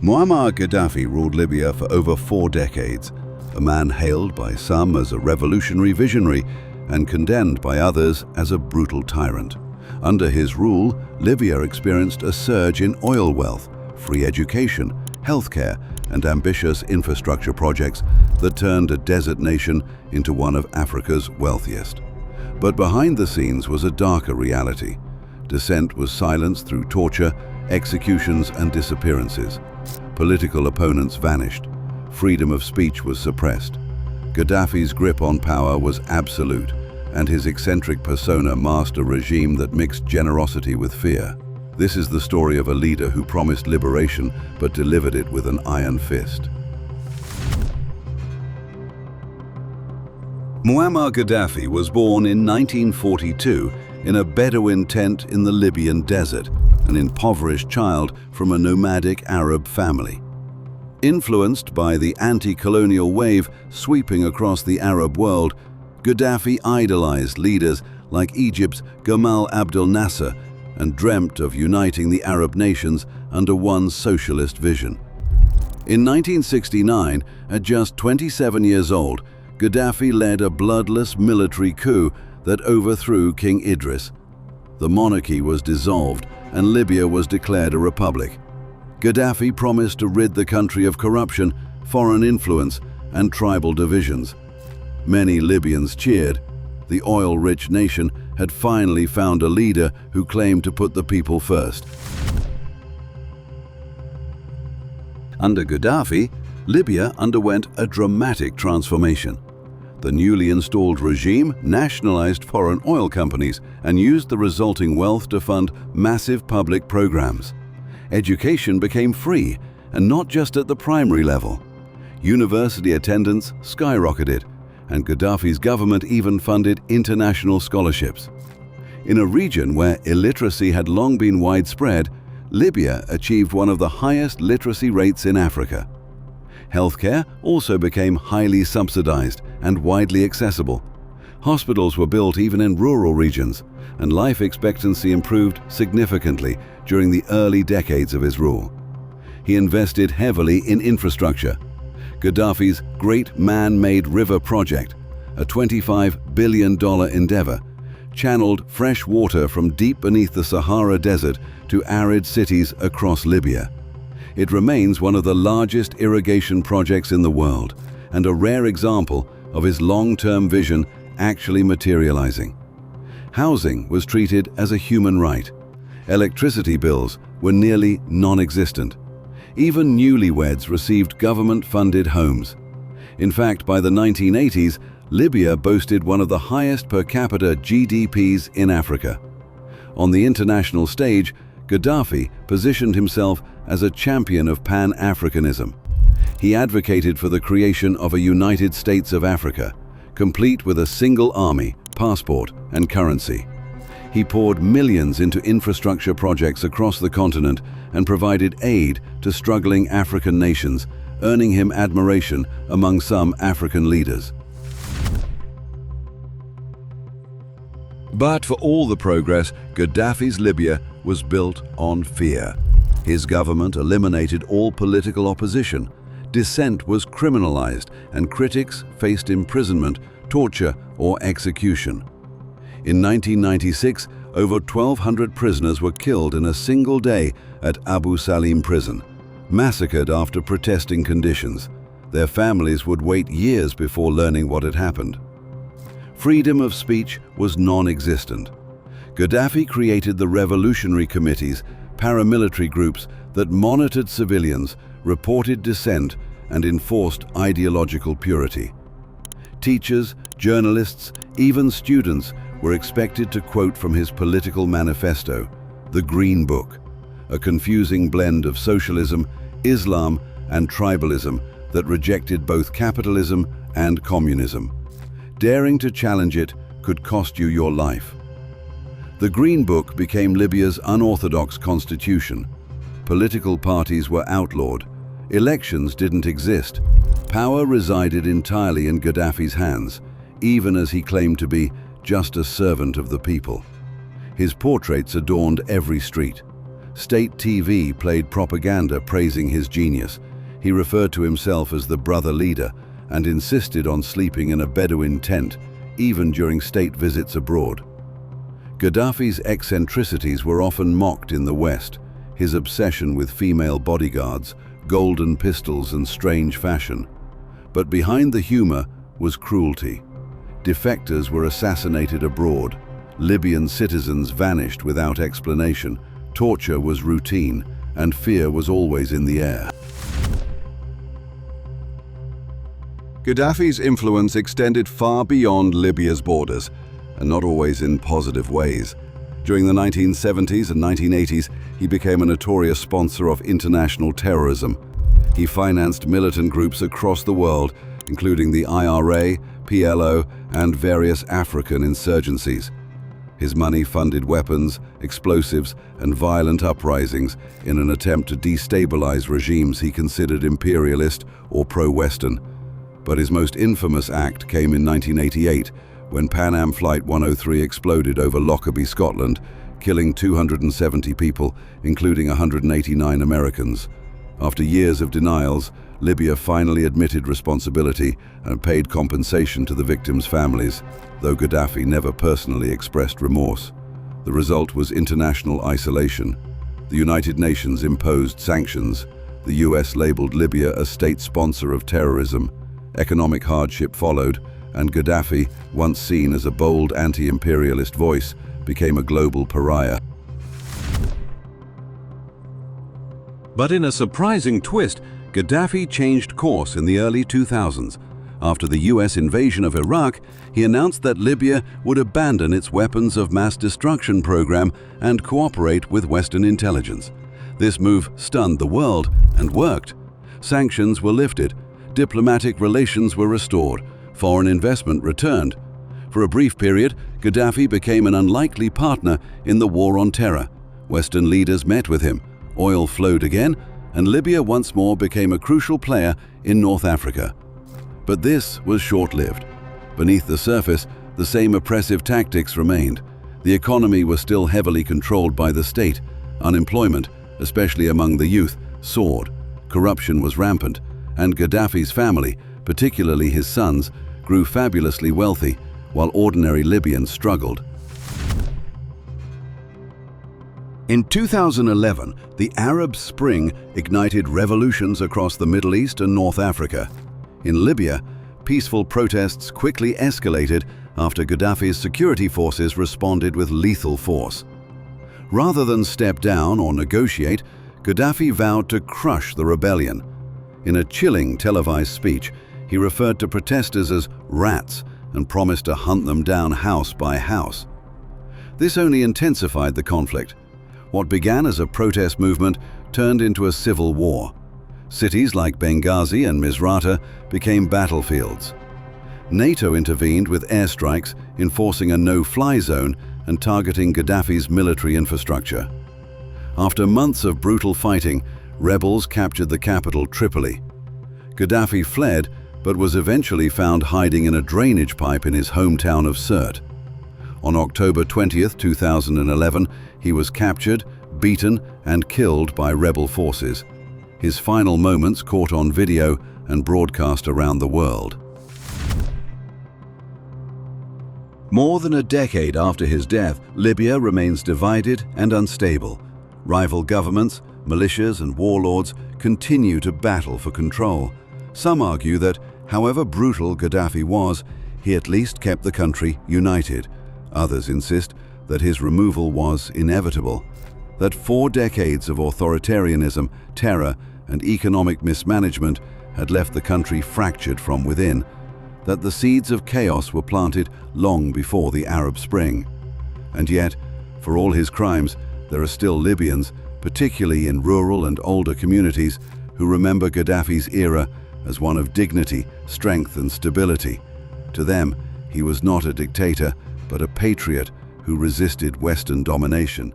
Muammar Gaddafi ruled Libya for over 4 decades, a man hailed by some as a revolutionary visionary and condemned by others as a brutal tyrant. Under his rule, Libya experienced a surge in oil wealth, free education, healthcare, and ambitious infrastructure projects that turned a desert nation into one of Africa's wealthiest. But behind the scenes was a darker reality. Dissent was silenced through torture, executions, and disappearances. Political opponents vanished. Freedom of speech was suppressed. Gaddafi's grip on power was absolute, and his eccentric persona masked a regime that mixed generosity with fear. This is the story of a leader who promised liberation but delivered it with an iron fist. Muammar Gaddafi was born in 1942 in a Bedouin tent in the Libyan desert, an impoverished child from a nomadic Arab family. Influenced by the anti-colonial wave sweeping across the Arab world, Gaddafi idolized leaders like Egypt's Gamal Abdel Nasser and dreamt of uniting the Arab nations under one socialist vision. In 1969, at just 27 years old, Gaddafi led a bloodless military coup that overthrew King Idris. The monarchy was dissolved and Libya was declared a republic. Gaddafi promised to rid the country of corruption, foreign influence, and tribal divisions. Many Libyans cheered. The oil-rich nation had finally found a leader who claimed to put the people first. Under Gaddafi, Libya underwent a dramatic transformation. The newly installed regime nationalized foreign oil companies and used the resulting wealth to fund massive public programs. Education became free, and not just at the primary level. University attendance skyrocketed, and Gaddafi's government even funded international scholarships. In a region where illiteracy had long been widespread, Libya achieved one of the highest literacy rates in Africa. Healthcare also became highly subsidized and widely accessible. Hospitals were built even in rural regions, and life expectancy improved significantly during the early decades of his rule. He invested heavily in infrastructure. Gaddafi's Great Man-Made River Project, a $25 billion endeavor, channeled fresh water from deep beneath the Sahara Desert to arid cities across Libya. It remains one of the largest irrigation projects in the world, and a rare example of his long-term vision actually materializing. Housing was treated as a human right. Electricity bills were nearly non-existent. Even newlyweds received government-funded homes. In fact, by the 1980s, Libya boasted one of the highest per capita GDPs in Africa. On the international stage, Gaddafi positioned himself as a champion of Pan-Africanism. He advocated for the creation of a United States of Africa, complete with a single army, passport, and currency. He poured millions into infrastructure projects across the continent and provided aid to struggling African nations, earning him admiration among some African leaders. But for all the progress, Gaddafi's Libya was built on fear. His government eliminated all political opposition. Dissent was criminalized, and critics faced imprisonment, torture, or execution. In 1996, over 1,200 prisoners were killed in a single day at Abu Salim prison, massacred after protesting conditions. Their families would wait years before learning what had happened. Freedom of speech was non-existent. Gaddafi created the revolutionary committees, paramilitary groups that monitored civilians, reported dissent, and enforced ideological purity. Teachers, journalists, even students were expected to quote from his political manifesto, the Green Book, a confusing blend of socialism, Islam, and tribalism that rejected both capitalism and communism. Daring to challenge it could cost you your life. The Green Book became Libya's unorthodox constitution. Political parties were outlawed. Elections didn't exist. Power resided entirely in Gaddafi's hands, even as he claimed to be just a servant of the people. His portraits adorned every street. State TV played propaganda praising his genius. He referred to himself as the brother leader and insisted on sleeping in a Bedouin tent, even during state visits abroad. Gaddafi's eccentricities were often mocked in the West, his obsession with female bodyguards, golden pistols, and strange fashion. But behind the humor was cruelty. Defectors were assassinated abroad. Libyan citizens vanished without explanation. Torture was routine, and fear was always in the air. Gaddafi's influence extended far beyond Libya's borders, and not always in positive ways. During the 1970s and 1980s, he became a notorious sponsor of international terrorism. He financed militant groups across the world, including the IRA, PLO, and various African insurgencies. His money funded weapons, explosives, and violent uprisings in an attempt to destabilize regimes he considered imperialist or pro-Western. But his most infamous act came in 1988, when Pan Am Flight 103 exploded over Lockerbie, Scotland, killing 270 people, including 189 Americans. After years of denials, Libya finally admitted responsibility and paid compensation to the victims' families, though Gaddafi never personally expressed remorse. The result was international isolation. The United Nations imposed sanctions. The US labeled Libya a state sponsor of terrorism. Economic hardship followed, and Gaddafi, once seen as a bold anti-imperialist voice, became a global pariah. But in a surprising twist, Gaddafi changed course in the early 2000s. After the US invasion of Iraq, he announced that Libya would abandon its weapons of mass destruction program and cooperate with Western intelligence. This move stunned the world and worked. Sanctions were lifted, diplomatic relations were restored, foreign investment returned. For a brief period, Gaddafi became an unlikely partner in the war on terror. Western leaders met with him, oil flowed again, and Libya once more became a crucial player in North Africa. But this was short-lived. Beneath the surface, the same oppressive tactics remained. The economy was still heavily controlled by the state. Unemployment, especially among the youth, soared. Corruption was rampant, and Gaddafi's family, particularly his sons, grew fabulously wealthy, while ordinary Libyans struggled. In 2011, the Arab Spring ignited revolutions across the Middle East and North Africa. In Libya, peaceful protests quickly escalated after Gaddafi's security forces responded with lethal force. Rather than step down or negotiate, Gaddafi vowed to crush the rebellion. In a chilling televised speech, he referred to protesters as rats and promised to hunt them down house by house. This only intensified the conflict. What began as a protest movement turned into a civil war. Cities like Benghazi and Misrata became battlefields. NATO intervened with airstrikes, enforcing a no-fly zone and targeting Gaddafi's military infrastructure. After months of brutal fighting, rebels captured the capital, Tripoli. Gaddafi fled, but was eventually found hiding in a drainage pipe in his hometown of Sirte. On October 20, 2011, he was captured, beaten, and killed by rebel forces. His final moments caught on video and broadcast around the world. More than a decade after his death, Libya remains divided and unstable. Rival governments, militias, and warlords continue to battle for control. Some argue that, however brutal Gaddafi was, he at least kept the country united. Others insist that his removal was inevitable, that 4 decades of authoritarianism, terror, and economic mismanagement had left the country fractured from within, that the seeds of chaos were planted long before the Arab Spring. And yet, for all his crimes, there are still Libyans, particularly in rural and older communities, who remember Gaddafi's era as one of dignity, strength, and stability. To them, he was not a dictator, but a patriot who resisted Western domination.